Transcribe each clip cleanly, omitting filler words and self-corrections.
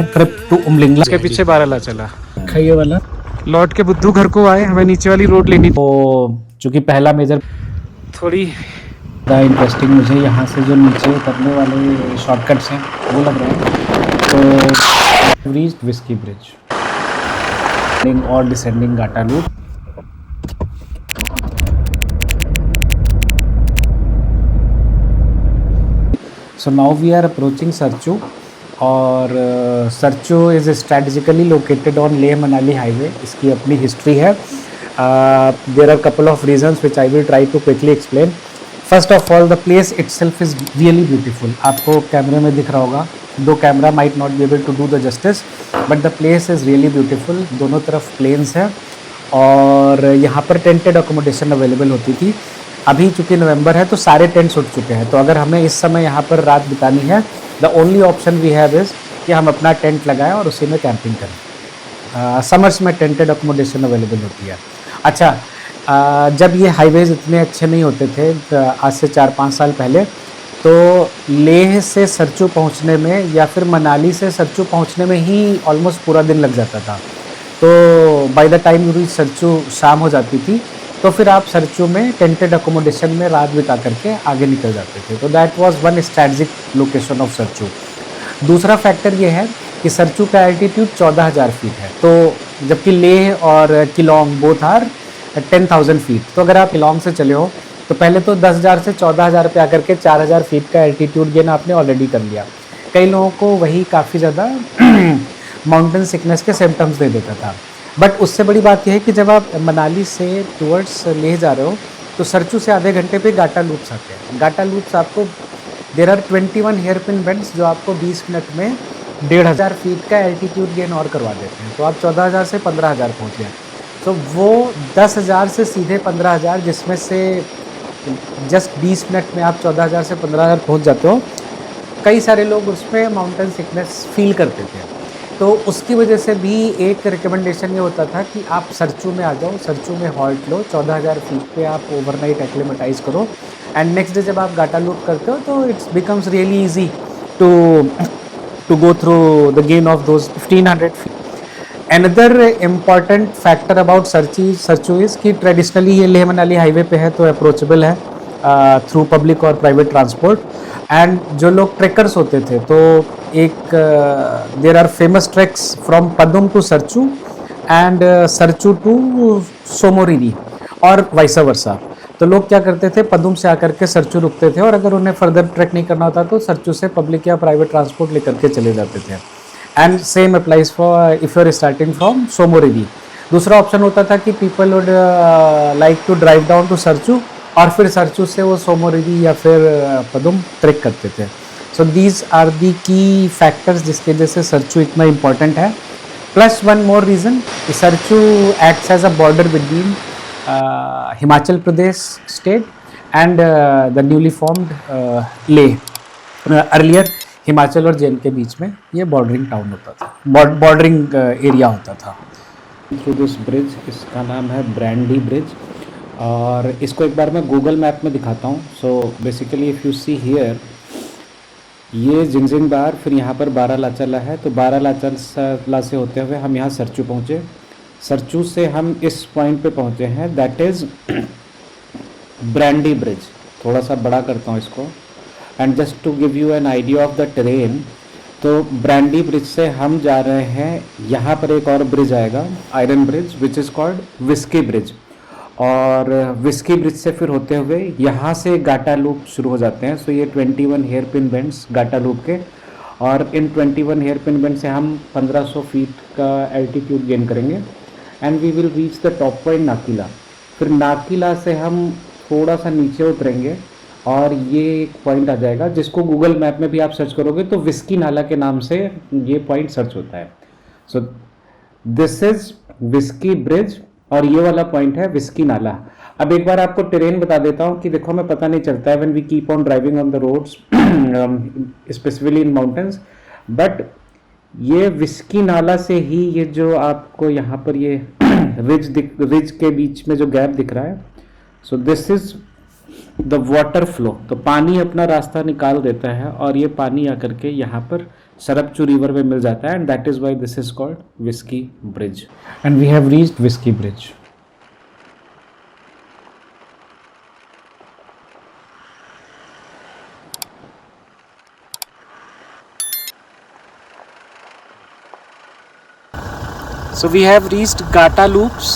Trip to Umling La उसके पीछे बाराला चला। खाइए वाला। लौट के बुद्धू घर को आए, हमें नीचे वाली रोड लेनी तो चूंकि पहला मेजर थोड़ी। इंटरेस्टिंग मुझे यहाँ से जो नीचे उतरने वाले शॉर्टकट्स हैं वो लग रहे हैं। तो रीच्ड विस्की ब्रिज और descending Gata loop. So now we are approaching Sarchu और Sarchu is strategically located on Leh Manali highway. इसकी अपनी हिस्ट्री है. There are couple of reasons which I will try to quickly explain. First of all, the place itself is really beautiful. आपको कैमरे में दिख रहा होगा, दो camera might not be able to do the justice, but the place is really beautiful. दोनों तरफ plains है और यहाँ पर टेंटेड अकोमोडेशन अवेलेबल होती थी. अभी चूँकि नवंबर है तो सारे टेंट्स उठ चुके हैं, तो अगर हमें इस समय यहाँ पर रात बितानी है, the only option we have is कि हम अपना टेंट लगाएं और उसी में कैंपिंग करें. समर्स में टेंटेड अकोमोडेशन अवेलेबल होती है. अच्छा, जब ये हाईवेज़ इतने अच्छे नहीं होते थे, आज से 4-5 साल पहले, तो लेह से सरचू पहुँचने में या फिर मनाली से सरचू पहुँचने में ही ऑलमोस्ट पूरा दिन लग जाता था. तो by the time you reach Sarchu शाम हो जाती थी, तो फिर आप सरचू में टेंटेड अकोमोडेशन में रात बिता करके आगे निकल जाते थे. तो that was one strategic location of Sarchu. दूसरा फैक्टर ये है कि सरचू का एल्टीट्यूड 14,000 फीट है, तो जबकि लेह और किलोंग बोथ आर 10,000 फीट. तो अगर आप किलोंग से चले हो तो पहले तो 10,000 से 14,000 पे आकर के 4,000 फीट का एल्टीट्यूड गेन आपने ऑलरेडी कर लिया. कई लोगों को वही काफ़ी ज़्यादा माउंटेन सिकनेस के सिम्टम्स दे देता था. बट उससे बड़ी बात यह है कि जब आप मनाली से टुवर्ड्स लेह जा रहे हो तो सरचू से आधे घंटे पे गाटा लूप्स आते हैं. गाटा लूप्स आपको, there are 21 hairpin bends जो आपको 20 मिनट में 1,500 फीट का एल्टीट्यूड गेन और करवा देते हैं. तो आप 14,000 से 15,000 पहुँच गए. तो वो 10,000 से सीधे 15,000, जिसमें से जस्ट 20 मिनट में आप 14,000 से 15,000 पहुँच जाते हो. कई सारे लोग उसमें माउंटेन सिकनेस फील करते थे, तो उसकी वजह से भी एक रिकमेंडेशन ये होता था कि आप सरचू में आ जाओ, सरचू में हॉल्ट लो, 14,000 फीट पे आप ओवरनाइट एक्लेमेटाइज करो, एंड नेक्स्ट डे जब आप गाटा लूप करते हो तो it's becomes really easy to go through the gain of those 1,500 feet. Another important factor about Sarchu is कि ट्रेडिशनली ये लेह मनाली हाईवे पे है तो अप्रोचेबल है थ्रू पब्लिक और प्राइवेट ट्रांसपोर्ट. एंड जो लोग ट्रेकर्स होते थे, तो एक there are famous treks from Padum to Sarchu and Sarchu to Tsomoriri और वाइसा वर्सा. तो लोग क्या करते थे, पदुम से आकर के सरचू रुकते थे और अगर उन्हें फर्दर ट्रैक नहीं करना होता तो सरचू से पब्लिक या प्राइवेट ट्रांसपोर्ट लेकर के चले जाते थे. And same applies for if you are starting from Tso Moriri. दूसरा ऑप्शन होता था कि people would like to drive down to Sarchu और फिर सरचू से वो सोमोरिरी या फिर पदुम ट्रैक करते थे. सो दीज आर दी की फैक्टर्स जिसकी वजह से सरचू इतना इम्पॉर्टेंट है. Plus one more reason, Sarchu acts as a border between Himachal Pradesh state and the newly formed Leh. Earlier Himachal और जेल के बीच में ये बॉर्डरिंग टाउन होता था, बॉर्डरिंग एरिया होता था. थ्रू दिस ब्रिज, इसका नाम है ब्रांडी ब्रिज, और इसको एक बार मैं गूगल मैप में दिखाता हूँ. So basically if you see here, ये जिंगजिंग बार, फिर यहाँ पर बारालाचा है. तो बारालाचा से होते हुए हम यहाँ सरचू पहुँचे. सरचू से हम इस पॉइंट पे पहुँचे हैं, दैट इज़ ब्रांडी ब्रिज. थोड़ा सा बड़ा करता हूँ इसको, and just to give you an idea of the terrain. तो ब्रांडी ब्रिज से हम जा रहे हैं, यहाँ पर एक और ब्रिज आएगा, iron bridge, which is called Whisky bridge. और विस्की ब्रिज से फिर होते हुए यहाँ से गाटा लूप शुरू हो जाते हैं. सो ये 21 हेयर पिन बेंड्स गाटा लूप के, और इन 21 हेयर पिन बेंड से हम 1,500 फीट का एल्टीट्यूड गेन करेंगे and we will reach the top point Nakila. फिर नाकीला से हम थोड़ा सा नीचे उतरेंगे और ये एक पॉइंट आ जाएगा जिसको गूगल मैप में भी आप सर्च करोगे तो विस्की नाला के नाम से ये पॉइंट सर्च होता है. So this is whisky bridge और ये वाला पॉइंट है विस्की नाला. अब एक बार आपको टेरेन बता देता हूँ कि देखो, हमें पता नहीं चलता है when we keep on driving on the roads specifically in mountains, but ये विस्की नाला से ही ये जो आपको यहाँ पर ये रिज के बीच में जो गैप दिख रहा है, so this is the water flow. तो पानी अपना रास्ता निकाल देता है और ये पानी आकर के यहाँ पर सरपचू रिवर में मिल जाता है, and that is why this is called Whisky Bridge, and we have reached Whisky Bridge. So we have reached Gata Loops.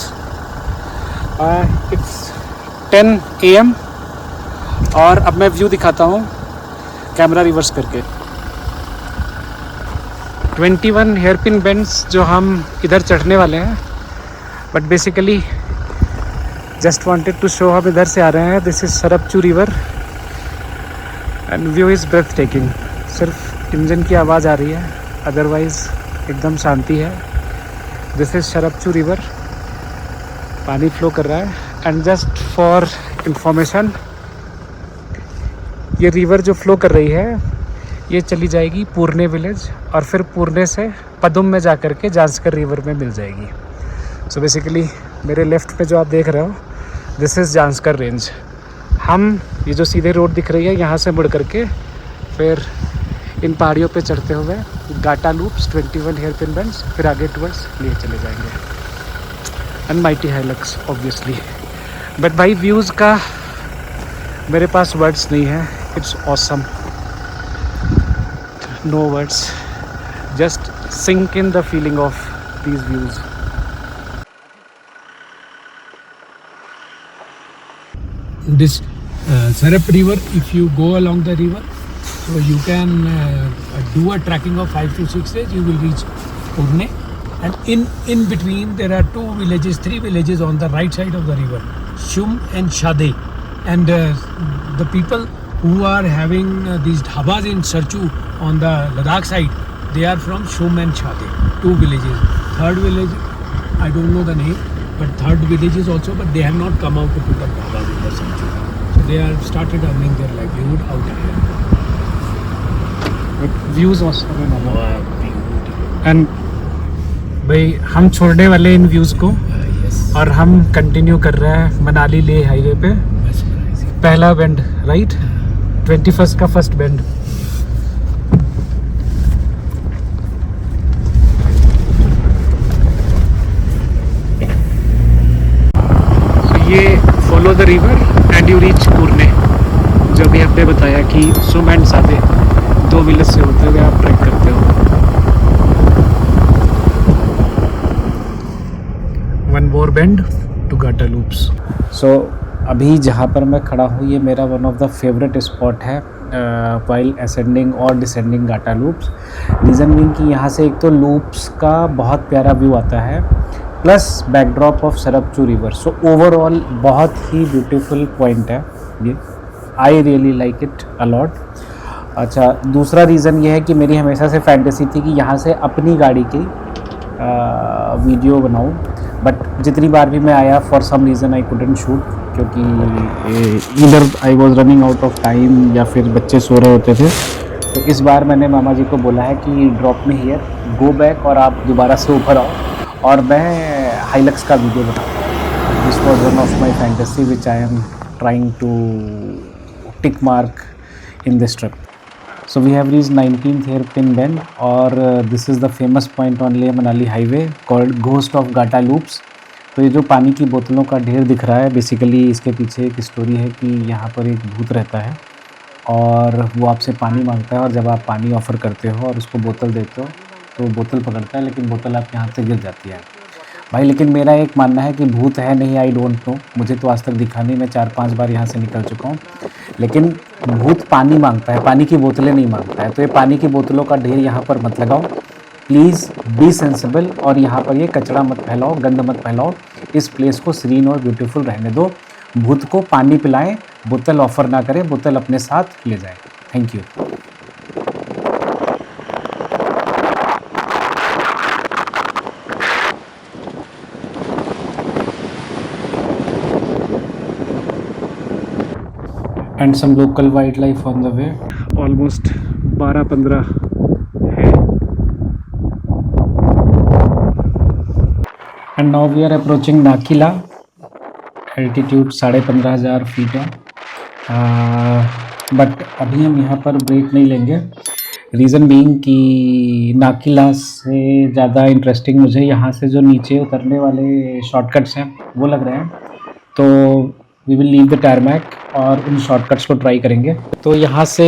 It's 10 AM और अब मैं व्यू दिखाता हूँ कैमरा रिवर्स करके. 21 हेयरपिन बेंड्स जो हम इधर चढ़ने वाले हैं, but basically just wanted to show हम इधर से आ रहे हैं. This is Sarapchu river and view is breathtaking. सिर्फ इंजन की आवाज़ आ रही है, अदरवाइज़ एकदम शांति है. दिस इज़ सरपचू रिवर, पानी फ्लो कर रहा है. एंड जस्ट फॉर इंफॉर्मेशन, ये रिवर जो फ्लो कर रही है ये चली जाएगी पूर्णे विलेज, और फिर पूर्णे से पदुम में जा कर के जांस्कर रिवर में मिल जाएगी. सो बेसिकली मेरे लेफ़्ट पे जो आप देख रहे हो, दिस इज़ जांस्कर रेंज. हम ये जो सीधे रोड दिख रही है यहाँ से मुड़ करके फिर इन पहाड़ियों पे चढ़ते हुए गाटा लूप्स 21 हेयरपिन बेंड्स, फिर आगे टुवर्ड्स लिए चले जाएंगे. And mighty Hilux obviously. But भाई व्यूज़ का मेरे पास वर्ड्स नहीं है. It's awesome, no words. Just sink in the feeling of these views. This Sarap river, if you go along the river, so you can do a trekking of 5 to 6 days, you will reach Purne. And in between there are three villages on the right side of the river, Shum and Shade. And the people who are having these dhabas in Sarchu on the Ladakh side, they are from Shum and Shade, two villages. Third village, I don't know the name, but third villages also, but they have not come out to put up dhabas in the Sarchu. So they are started earning their livelihood out here. Views awesome है. Beautiful. And भाई हम छोड़ने वाले इन views को, Yes. और हम continue कर रहे हैं मनाली लेह हाईवे पे. Mesmerizing. पहला बेंड राइट, 21 का फर्स्ट बेंड. ये follow the river and you reach पुरने, जो भी हमने बताया कि सुम एंड सादे दो विलेज से होते हुए आप ट्रैक करते हो. One more bend to Gata loops. सो अभी जहाँ पर मैं खड़ा हूँ ये मेरा one of the favourite spot है वाइल असेंडिंग और descending Gata loops. Reason being कि यहाँ से एक तो लूप्स का बहुत प्यारा व्यू आता है, plus backdrop of Sarapchu river. So overall बहुत ही ब्यूटीफुल पॉइंट है ये. I really like it a lot. अच्छा, दूसरा रीज़न ये है कि मेरी हमेशा से फैंटेसी थी कि यहाँ से अपनी गाड़ी की वीडियो बनाऊँ, बट जितनी बार भी मैं आया for some reason I couldn't shoot, क्योंकि इधर I was running out of time या फिर बच्चे सो रहे होते थे. तो इस बार मैंने मामा जी को बोला है कि drop me here, go back, और आप दोबारा से ऊपर आओ और मैं हाइलक्स का वीडियो बनाऊँ. This was one of my fantasy which I am trying to tick mark in this trip. So we have reached 19th hairpin bend, और this is the famous point on Leh Manali highway called Ghost of Gata Loops. तो ये जो पानी की बोतलों का ढेर दिख रहा है, बेसिकली इसके पीछे एक स्टोरी है कि यहाँ पर एक भूत रहता है और वो आपसे पानी मांगता है, और जब आप पानी ऑफ़र करते हो और उसको बोतल देते हो तो बोतल पकड़ता है, लेकिन बोतल आपके हाथ से गिर जाती है. भाई लेकिन मेरा एक मानना है कि भूत है नहीं, आई डोंट नो, मुझे तो आज तक दिखा नहीं. मैं 4-5 बार यहाँ से निकल चुका हूँ, लेकिन भूत पानी मांगता है, पानी की बोतलें नहीं मांगता है. तो ये पानी की बोतलों का ढेर यहाँ पर मत लगाओ, प्लीज़ बी सेंसिबल. और यहाँ पर ये कचरा मत फैलाओ, गंद मत फैलाओ. इस प्लेस को सीरीन और ब्यूटीफुल रहने दो. भूत को पानी पिलाएं, बोतल ऑफ़र ना करें, बोतल अपने साथ ले जाएं. Thank you. And some local wildlife on the way. Almost 12-15 है. And now we are approaching Nakeela. Altitude 15,500 feet है. बट अभी हम यहाँ पर ब्रेक नहीं लेंगे. रीज़न बीइंग कि नाकिला से ज़्यादा इंटरेस्टिंग मुझे यहाँ से जो नीचे उतरने वाले शॉर्टकट्स हैं वो लग रहे हैं। तो we will leave the tarmac और उन शॉर्टकट्स को ट्राई करेंगे। तो यहाँ से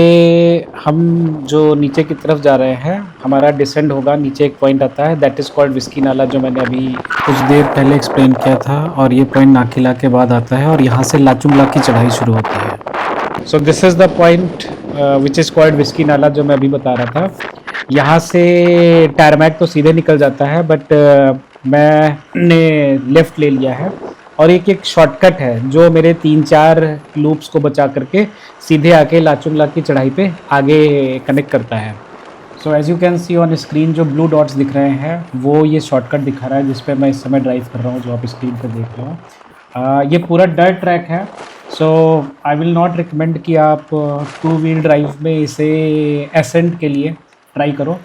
हम जो नीचे की तरफ जा रहे हैं, हमारा डिसेंड होगा। नीचे एक पॉइंट आता है दैट इज़ कॉल्ड विस्की नाला, जो मैंने अभी कुछ देर पहले एक्सप्लेन किया था। और ये पॉइंट नाकिला के बाद आता है और यहाँ से लाचुंगला की चढ़ाई शुरू होती है। So this is the point which is called whisky नाला, जो मैं अभी बता रहा था। यहाँ से टारमैक तो सीधे निकल जाता है, बट मैंने लेफ़्ट ले लिया है और एक शॉर्टकट है जो मेरे 3-4 लूप्स को बचा करके सीधे आके लाचुंगला की चढ़ाई पे आगे कनेक्ट करता है। So as you can see on screen जो ब्लू डॉट्स दिख रहे हैं वो ये शॉर्टकट दिखा रहा है जिस पे मैं इस समय ड्राइव कर रहा हूँ, जो आप स्क्रीन पे देख रहे हो। ये पूरा डर्ट ट्रैक है। सो आई विल नॉट रिकमेंड कि आप 2 व्हील ड्राइव में इसे एसेंट के लिए ट्राई करो।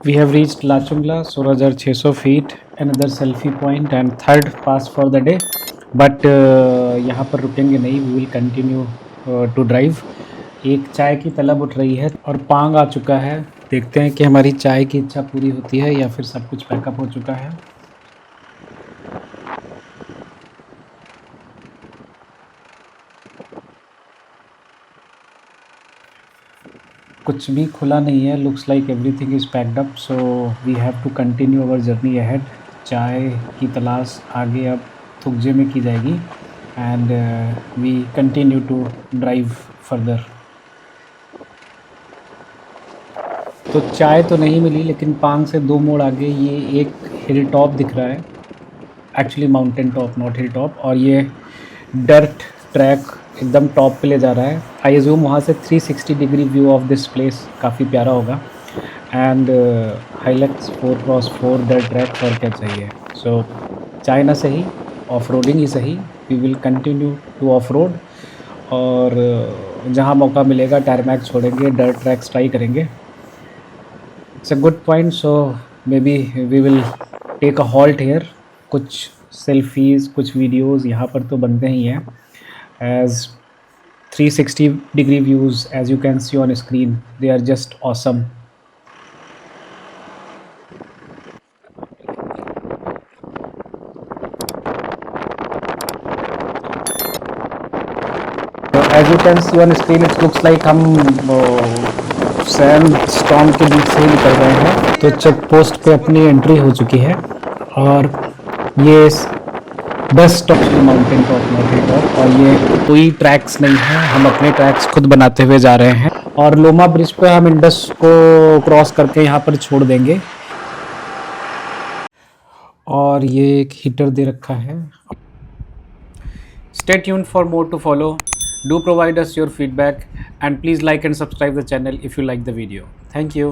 We have reached Lachungla, 16,600 feet, another selfie point and third pass for the day. But यहाँ पर रुकेंगे नहीं, we will continue to drive. एक चाय की तलब उठ रही है और पांग आ चुका है। देखते हैं कि हमारी चाय की इच्छा पूरी होती है या फिर सब कुछ पैकअप हो चुका है। कुछ भी खुला नहीं है, looks like everything is packed up, so we have to continue our journey ahead. चाय की तलाश आगे अब थुकजे में की जाएगी and we continue to drive further. तो चाय तो नहीं मिली, लेकिन पांग से 2 मोड़ आगे ये एक हिल टॉप दिख रहा है, actually mountain top not hill top, और ये डर्ट ट्रैक एकदम टॉप पे ले जा रहा है। आई एज्यूम वहाँ से 360 degree view of this place काफ़ी प्यारा होगा। And Hilux 4x4 dirt track, और क्या चाहिए। सो चाय ना सही, ऑफ रोडिंग ही सही। We will continue to off road और जहाँ मौका मिलेगा टारमैक छोड़ेंगे, डर्ट ट्रैक्स ट्राई करेंगे। It's a good point, so maybe we will take a halt here. कुछ सेल्फीज़, कुछ वीडियोज़ यहाँ पर तो बनते ही हैं, as 360 degree views as you can see on screen, they are just awesome. As you can see on screen, it looks like हम sand storm के बीच से निकल रहे हैं। तो चेक पोस्ट पे अपनी एंट्री हो चुकी है और ये बस टॉप माउंटेन टॉप, और ये कोई ट्रैक्स नहीं है, हम अपने ट्रैक्स खुद बनाते हुए जा रहे हैं। और लोमा ब्रिज पे हम इंडस को क्रॉस करके यहाँ पर छोड़ देंगे। और ये एक हीटर दे रखा है। Stay tuned for more to follow. Do provide us your feedback and please like and subscribe the channel if you like the video. Thank you.